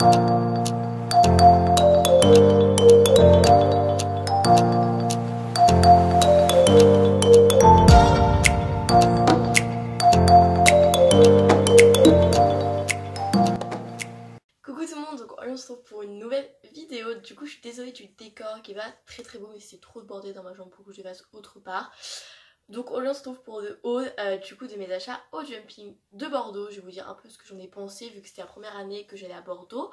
Coucou tout le monde, donc on se retrouve pour une nouvelle vidéo. Du coup je suis désolée du décor qui est pas très beau, mais c'est trop de bordel dans ma chambre pour que je le fasse autre part. Donc on se retrouve pour le haul du coup de mes achats au Jumping de Bordeaux. Je vais vous dire un peu ce que j'en ai pensé vu que c'était la première année que j'allais à Bordeaux.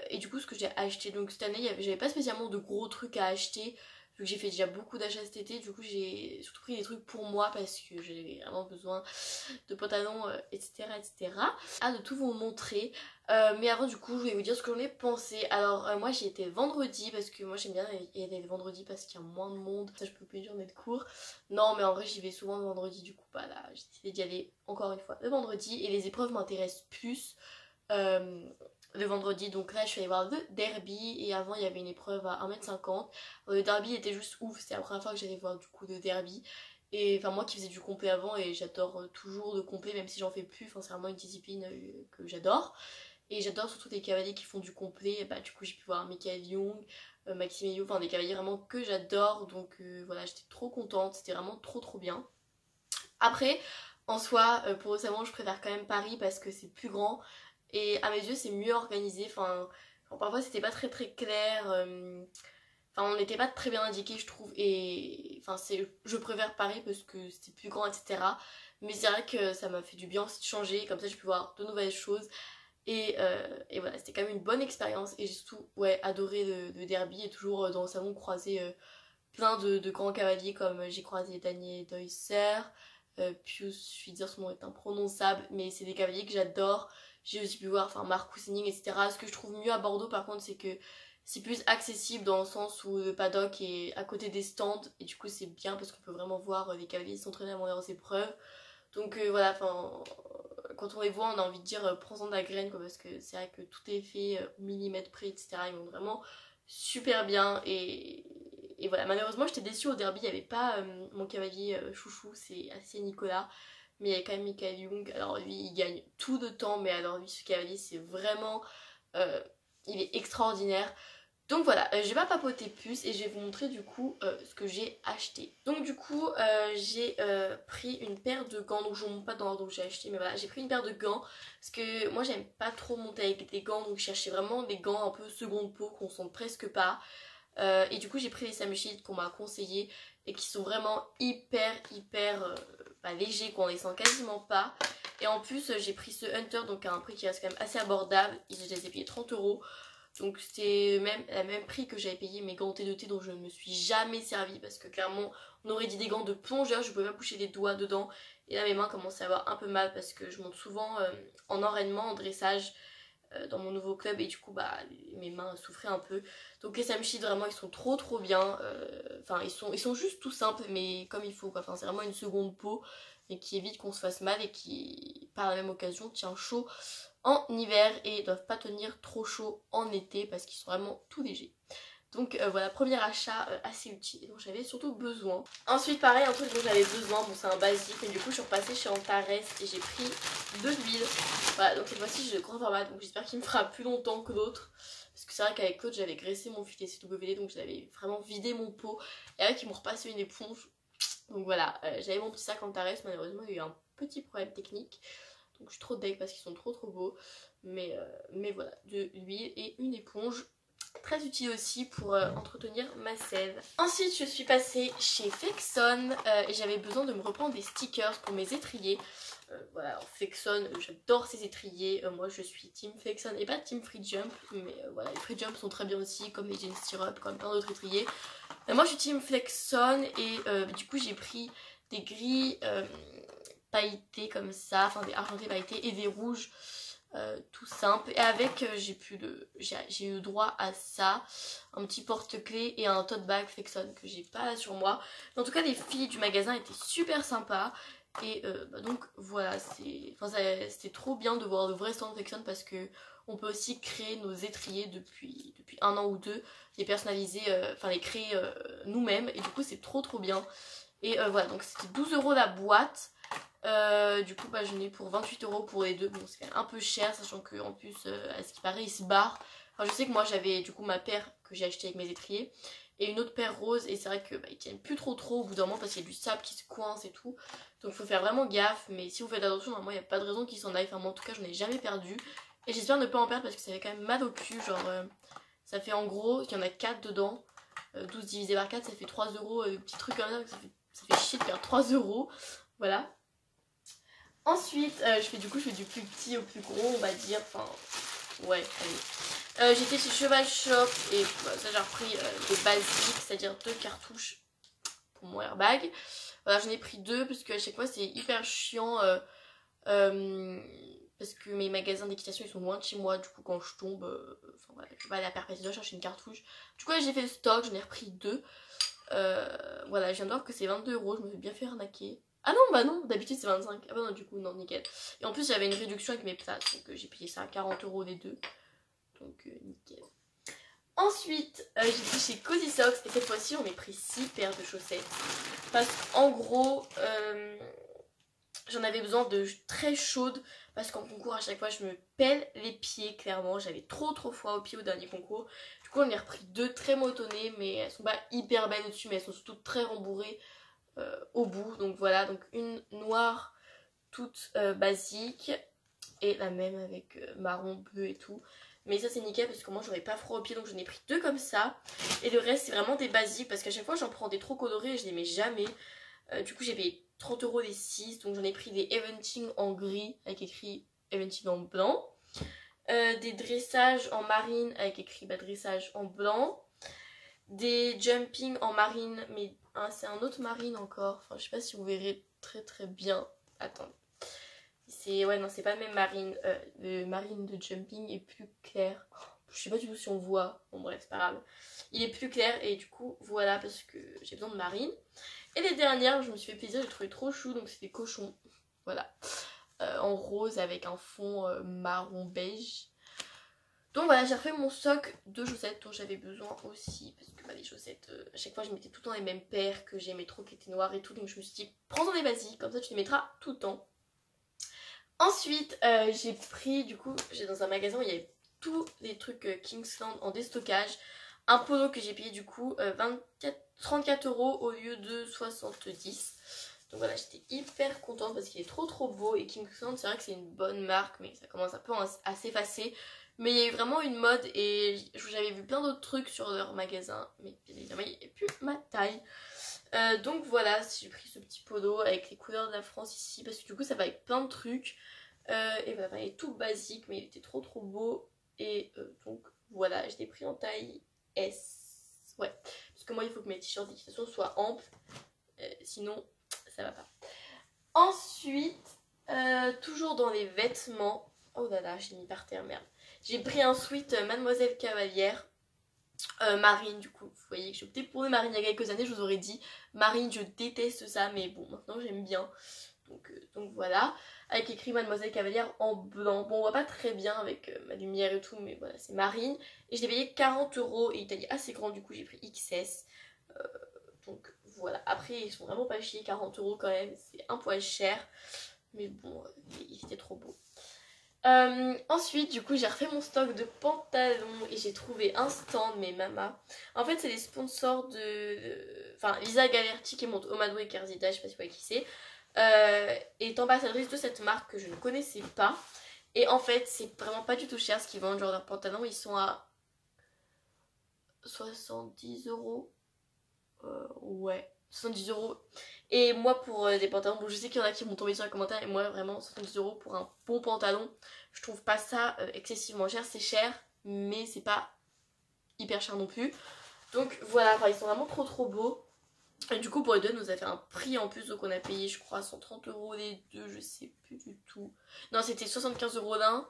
Et du coup ce que j'ai acheté. Donc cette année j'avais pas spécialement de gros trucs à acheter vu que j'ai fait déjà beaucoup d'achats cet été. Du coup j'ai surtout pris des trucs pour moi parce que j'avais vraiment besoin de pantalons etc. Hâte de tout vous montrer. Mais avant du coup je vais vous dire ce que j'en ai pensé. Alors moi j'y étais vendredi parce que moi j'aime bien y aller le vendredi parce qu'il y a moins de monde. Ça je peux plus dire d'être court. Non mais en vrai j'y vais souvent le vendredi, du coup bah là j'ai décidé d'y aller encore une fois le vendredi. Et les épreuves m'intéressent plus le vendredi. Donc là je suis allée voir le derby et avant il y avait une épreuve à 1m50. Le derby était juste ouf, c'était la première fois que j'allais voir du coup le derby. Et enfin moi qui faisais du complet avant et j'adore toujours le complet même si j'en fais plus, enfin c'est vraiment une discipline que j'adore. Et j'adore surtout les cavaliers qui font du complet. Bah du coup j'ai pu voir Michael Young, Maxime Elio, enfin des cavaliers vraiment que j'adore. Donc voilà, j'étais trop contente, c'était vraiment trop bien. Après en soi pour le salon je préfère quand même Paris parce que c'est plus grand et à mes yeux c'est mieux organisé. Enfin parfois c'était pas très clair. Enfin, on n'était pas très bien indiqué, je trouve. Et enfin, je préfère Paris parce que c'était plus grand, etc. Mais c'est vrai que ça m'a fait du bien aussi de changer. Comme ça, j'ai pu voir de nouvelles choses. Et voilà, c'était quand même une bonne expérience. Et j'ai surtout adoré le derby. Et toujours dans le salon croisé plein de grands cavaliers. Comme j'ai croisé Daniel Deusser. Pius, je suis dire son nom est imprononçable. Mais c'est des cavaliers que j'adore. J'ai aussi pu voir Marcus Henning, etc. Ce que je trouve mieux à Bordeaux, par contre, c'est que c'est plus accessible dans le sens où le paddock est à côté des stands et du coup c'est bien parce qu'on peut vraiment voir les cavaliers s'entraîner avant leurs épreuves. Donc voilà, enfin quand on les voit on a envie de dire prends-en de la graine quoi, parce que c'est vrai que tout est fait au millimètre près, etc. Ils vont vraiment super bien et voilà. Malheureusement j'étais déçue au derby, il n'y avait pas mon cavalier chouchou, c'est assez Nicolas. Mais il y a quand même Michael Young. Alors lui il gagne tout de temps, mais alors lui ce cavalier c'est vraiment il est extraordinaire. Donc voilà, je vais pas papoter plus et je vais vous montrer du coup ce que j'ai acheté. Donc du coup j'ai pris une paire de gants, donc je vous montre pas dans l'ordre où j'ai acheté, mais voilà, j'ai pris une paire de gants parce que moi j'aime pas trop monter avec des gants, donc je cherchais vraiment des gants un peu seconde peau qu'on sent presque pas. Et du coup j'ai pris les Sam Shield qu'on m'a conseillé et qui sont vraiment hyper légers, qu'on les sent quasiment pas. Et en plus j'ai pris ce Hunter, donc à un prix qui reste quand même assez abordable, je les ai payés 30€. Donc c'était le même prix que j'avais payé mes gants T2T dont je ne me suis jamais servi parce que clairement on aurait dit des gants de plongeur, je pouvais pas bouger les doigts dedans. Et là mes mains commençaient à avoir un peu mal parce que je monte souvent en enraînement, en dressage dans mon nouveau club et du coup bah mes mains souffraient un peu. Donc les Sam Shield vraiment ils sont trop bien. Enfin ils sont juste tout simples mais comme il faut quoi. Enfin c'est vraiment une seconde peau mais qui évite qu'on se fasse mal et qui par la même occasion tient chaud en hiver et doivent pas tenir trop chaud en été parce qu'ils sont vraiment tout légers. Donc voilà, premier achat assez utile et dont j'avais surtout besoin. Ensuite pareil, un truc dont j'avais besoin, bon c'est un basique, mais du coup je suis repassée chez Antares et j'ai pris de l'huile. Voilà, donc cette fois-ci j'ai le grand format, donc j'espère qu'il me fera plus longtemps que l'autre. Parce que c'est vrai qu'avec l'autre j'avais graissé mon filet CWD, donc j'avais vraiment vidé mon pot. Et avec ils m'ont repassé une éponge. Donc voilà, j'avais mon petit sac Antares, malheureusement il y a eu un petit problème technique. Donc je suis trop deg parce qu'ils sont trop beaux. Mais voilà, de l'huile et une éponge. Très utile aussi pour entretenir ma sève. Ensuite je suis passée chez Flexon et j'avais besoin de me reprendre des stickers pour mes étriers. Voilà, alors Flexon, j'adore ces étriers. Moi je suis team Flexon et pas team Free Jump. Mais voilà, les Free Jump sont très bien aussi, comme les Gen Syrup, comme plein d'autres étriers. Moi je suis team Flexon et du coup j'ai pris des gris pailletés comme ça, enfin des argentés pailletés et des rouges tout simple. Et avec j'ai eu droit à ça, un petit porte-clés et un tote bag Flexon que j'ai pas là sur moi. Mais en tout cas les filles du magasin étaient super sympas. Et donc voilà, c'était trop bien de voir le vrai stand Flexon parce que on peut aussi créer nos étriers depuis 1 an ou 2, les personnaliser, enfin les créer nous-mêmes et du coup c'est trop bien. Et voilà, donc c'était 12€ la boîte. Du coup bah, j'en ai eu pour 28 € pour les deux. Bon c'est quand même un peu cher, sachant que en plus à ce qui paraît ils se barrent. Enfin, je sais que moi j'avais du coup ma paire que j'ai achetée avec mes étriers et une autre paire rose, et c'est vrai que bah, ils tiennent plus trop au bout d'un moment parce qu'il y a du sable qui se coince et tout. Donc faut faire vraiment gaffe, mais si vous faites attention, normalement il n'y a pas de raison qu'ils s'en aillent. Enfin moi en tout cas j'en ai jamais perdu. Et j'espère ne pas en perdre parce que ça fait quand même mal au cul. Genre ça fait en gros, il y en a 4 dedans. 12 divisé par 4 ça fait 3 €. Des petits trucs comme ça fait chier de perdre 3 €. Voilà. Ensuite je fais du plus petit au plus gros on va dire. Enfin ouais allez. J'étais chez Cheval Shop et bah, ça j'ai repris des basiques, c'est-à-dire 2 cartouches pour mon airbag. Voilà, j'en ai pris 2 parce qu'à chaque fois c'est hyper chiant parce que mes magasins d'équitation ils sont loin de chez moi. Du coup quand je tombe, enfin voilà, je vais pas aller à Perpétuel chercher une cartouche. Du coup là j'ai fait le stock, j'en ai repris 2. Voilà, je viens de voir que c'est 22 €, je me fais bien fait arnaquer. Ah non, bah non, d'habitude c'est 25. Ah bah non, du coup, non, nickel. Et en plus, j'avais une réduction avec mes places, donc j'ai payé ça à 40 € les deux. Donc, nickel. Ensuite, j'étais chez Cozy Socks et cette fois-ci, on m'a pris 6 paires de chaussettes. Parce qu'en gros, j'en avais besoin de très chaudes parce qu'en concours, à chaque fois, je me pèle les pieds, clairement. J'avais trop froid aux pieds au dernier concours. Du coup, on a repris 2 très motonnées, mais elles sont pas hyper belles au-dessus, mais elles sont surtout très rembourrées au bout. Donc voilà, donc une noire toute basique et la même avec marron, bleu et tout. Mais ça c'est nickel parce que moi j'aurais pas froid aux pieds, donc j'en ai pris 2 comme ça. Et le reste c'est vraiment des basiques parce qu'à chaque fois j'en prends des trop colorés et je les mets jamais. Du coup j'ai payé 30 € les 6, donc j'en ai pris des Eventing en gris avec écrit Eventing en blanc. Des dressages en marine avec écrit dressage en blanc. Des jumping en marine, mais hein, c'est un autre marine encore. Enfin je sais pas si vous verrez très bien. Attendez. Ouais non c'est pas le même marine. Le marine de jumping est plus clair. Je sais pas du tout si on voit. Bon bref c'est pas grave. Il est plus clair et du coup voilà parce que j'ai besoin de marine. Et les dernières je me suis fait plaisir, j'ai trouvé trop chou, donc c'était cochon. Voilà. En rose avec un fond marron beige. Donc voilà, j'ai refait mon stock de chaussettes dont j'avais besoin aussi. Parce que bah, les chaussettes, à chaque fois je mettais tout le temps les mêmes paires que j'aimais trop, qui étaient noires et tout. Donc je me suis dit, prends-en des basiques, comme ça tu les mettras tout le temps. Ensuite, j'ai pris, du coup, j'ai dans un magasin où il y avait tous les trucs Kingsland en déstockage. Un polo que j'ai payé du coup 34 € au lieu de 70. Donc voilà, j'étais hyper contente parce qu'il est trop beau. Et Kingsland, c'est vrai que c'est une bonne marque, mais ça commence un peu à s'effacer. Mais il y a eu vraiment une mode et j'avais vu plein d'autres trucs sur leur magasin. Mais bien évidemment, il n'y avait plus ma taille. Donc voilà, j'ai pris ce petit polo avec les couleurs de la France ici. Parce que du coup, ça va avec plein de trucs. Et voilà, il est tout basique, mais il était trop beau. Et donc voilà, je l'ai pris en taille S. Ouais, parce que moi, il faut que mes t-shirts d'équitation soient amples. Sinon, ça va pas. Ensuite, toujours dans les vêtements. Oh là là, j'ai mis par terre, merde. J'ai pris un sweat Mademoiselle Cavalière marine. Du coup, vous voyez que j'ai opté pour le marine. Il y a quelques années je vous aurais dit marine, je déteste ça, mais bon maintenant j'aime bien. Donc voilà, avec écrit Mademoiselle Cavalière en blanc. Bon on voit pas très bien avec ma lumière et tout, mais voilà c'est marine. Et je l'ai payé 40 € et il taille assez grand, du coup j'ai pris XS. Donc voilà, après ils sont vraiment pas chiés, 40 € quand même, c'est un poil cher. Mais bon, il était trop beau. Ensuite du coup j'ai refait mon stock de pantalons et j'ai trouvé un stand, mais mama. En fait c'est les sponsors enfin Lisa Galerti qui monte Omado et Kerzita, je sais pas si vous voyez qui c'est, est ambassadrice de cette marque que je ne connaissais pas. Et en fait c'est vraiment pas du tout cher ce qu'ils vendent, genre leurs pantalons ils sont à 70 €. Ouais, 70 €. Et moi pour des pantalons, bon je sais qu'il y en a qui m'ont tombé sur les commentaires, et moi vraiment 70 € pour un bon pantalon, je trouve pas ça excessivement cher. C'est cher mais c'est pas hyper cher non plus. Donc voilà, enfin, ils sont vraiment trop beaux. Et du coup pour les deux nous a fait un prix en plus, donc on a payé je crois 130 € les deux, je sais plus du tout. Non c'était 75 € l'un,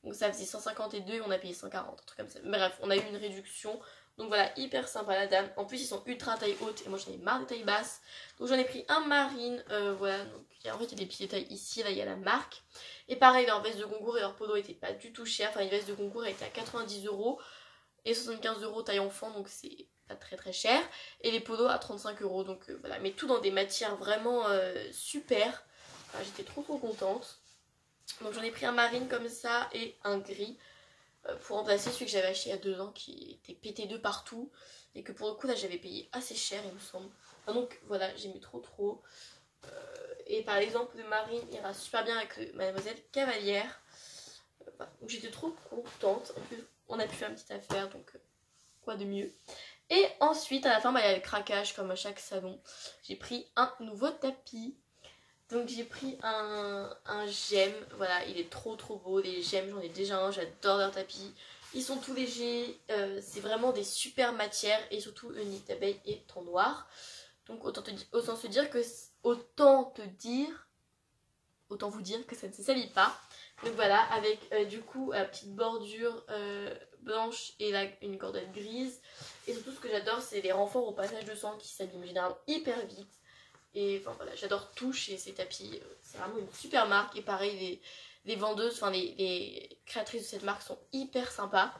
donc ça faisait 150 et deux et on a payé 140, un truc comme ça. Bref, on a eu une réduction. Donc voilà, hyper sympa la dame. En plus ils sont ultra taille haute et moi j'en ai marre des tailles basses. Donc j'en ai pris un marine, voilà. Donc en fait il y a des petits détails ici, là il y a la marque. Et pareil, leur veste de concours et leur polo était pas du tout cher. Enfin une veste de concours était à 90 € et 75 € taille enfant, donc c'est pas très cher. Et les polos à 35 €, donc voilà. Mais tout dans des matières vraiment super. Enfin, j'étais trop contente. Donc j'en ai pris un marine comme ça et un gris pour remplacer celui que j'avais acheté il y a 2 ans qui était pété de partout et que pour le coup là j'avais payé assez cher il me semble. Enfin, donc voilà, j'aimais trop. Et par exemple le marine ira super bien avec le Mademoiselle Cavalière. Voilà. Donc j'étais trop contente. En plus on a pu faire une petite affaire donc quoi de mieux. Et ensuite à la fin il y a le craquage comme à chaque salon. J'ai pris un nouveau tapis. Donc j'ai pris un gemme, voilà, il est trop beau, les gemmes, j'en ai déjà un, j'adore leurs tapis. Ils sont tout légers, c'est vraiment des super matières et surtout le nid d'abeille est en noir. Donc autant vous dire que ça ne se salit pas. Donc voilà, avec du coup la petite bordure blanche et une cordette grise. Et surtout ce que j'adore c'est les renforts au passage de sang qui s'abîment généralement hyper vite. Et enfin voilà, j'adore tout chez ces tapis, c'est vraiment une super marque. Et pareil, les vendeuses, enfin les créatrices de cette marque sont hyper sympas.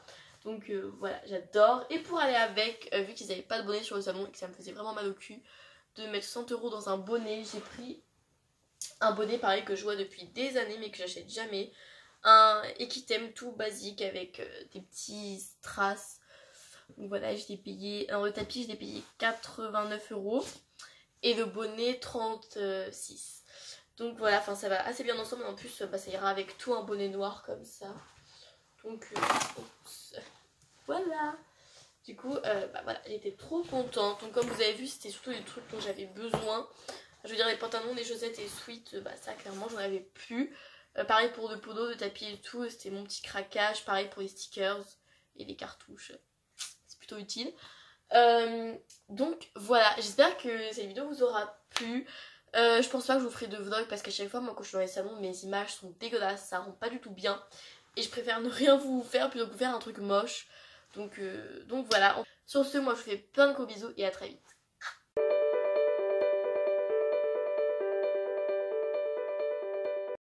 Donc voilà, j'adore. Et pour aller avec, vu qu'ils n'avaient pas de bonnet sur le salon et que ça me faisait vraiment mal au cul de mettre 60 € dans un bonnet, j'ai pris un bonnet pareil que je vois depuis des années mais que j'achète jamais. Un Equitem tout basique avec des petits strass. Donc voilà, je l'ai payé, alors le tapis je l'ai payé 89 €. Et le bonnet 36. Donc voilà, enfin ça va assez bien ensemble. En plus ça ira avec tout un bonnet noir comme ça. Donc voilà. Du coup voilà, j'étais trop contente. Donc comme vous avez vu c'était surtout les trucs dont j'avais besoin. Je veux dire les pantalons, les chaussettes et les sweats, ça clairement j'en avais plus. Pareil pour le podo, le tapis et tout, c'était mon petit craquage. Pareil pour les stickers et les cartouches. C'est plutôt utile. Donc voilà, j'espère que cette vidéo vous aura plu. Je pense pas que je vous ferai de vlog parce qu'à chaque fois moi quand je suis dans les salons mes images sont dégueulasses, ça rend pas du tout bien. Et je préfère ne rien vous faire plutôt que vous faire un truc moche. Donc voilà, sur ce moi je vous fais plein de gros bisous et à très vite.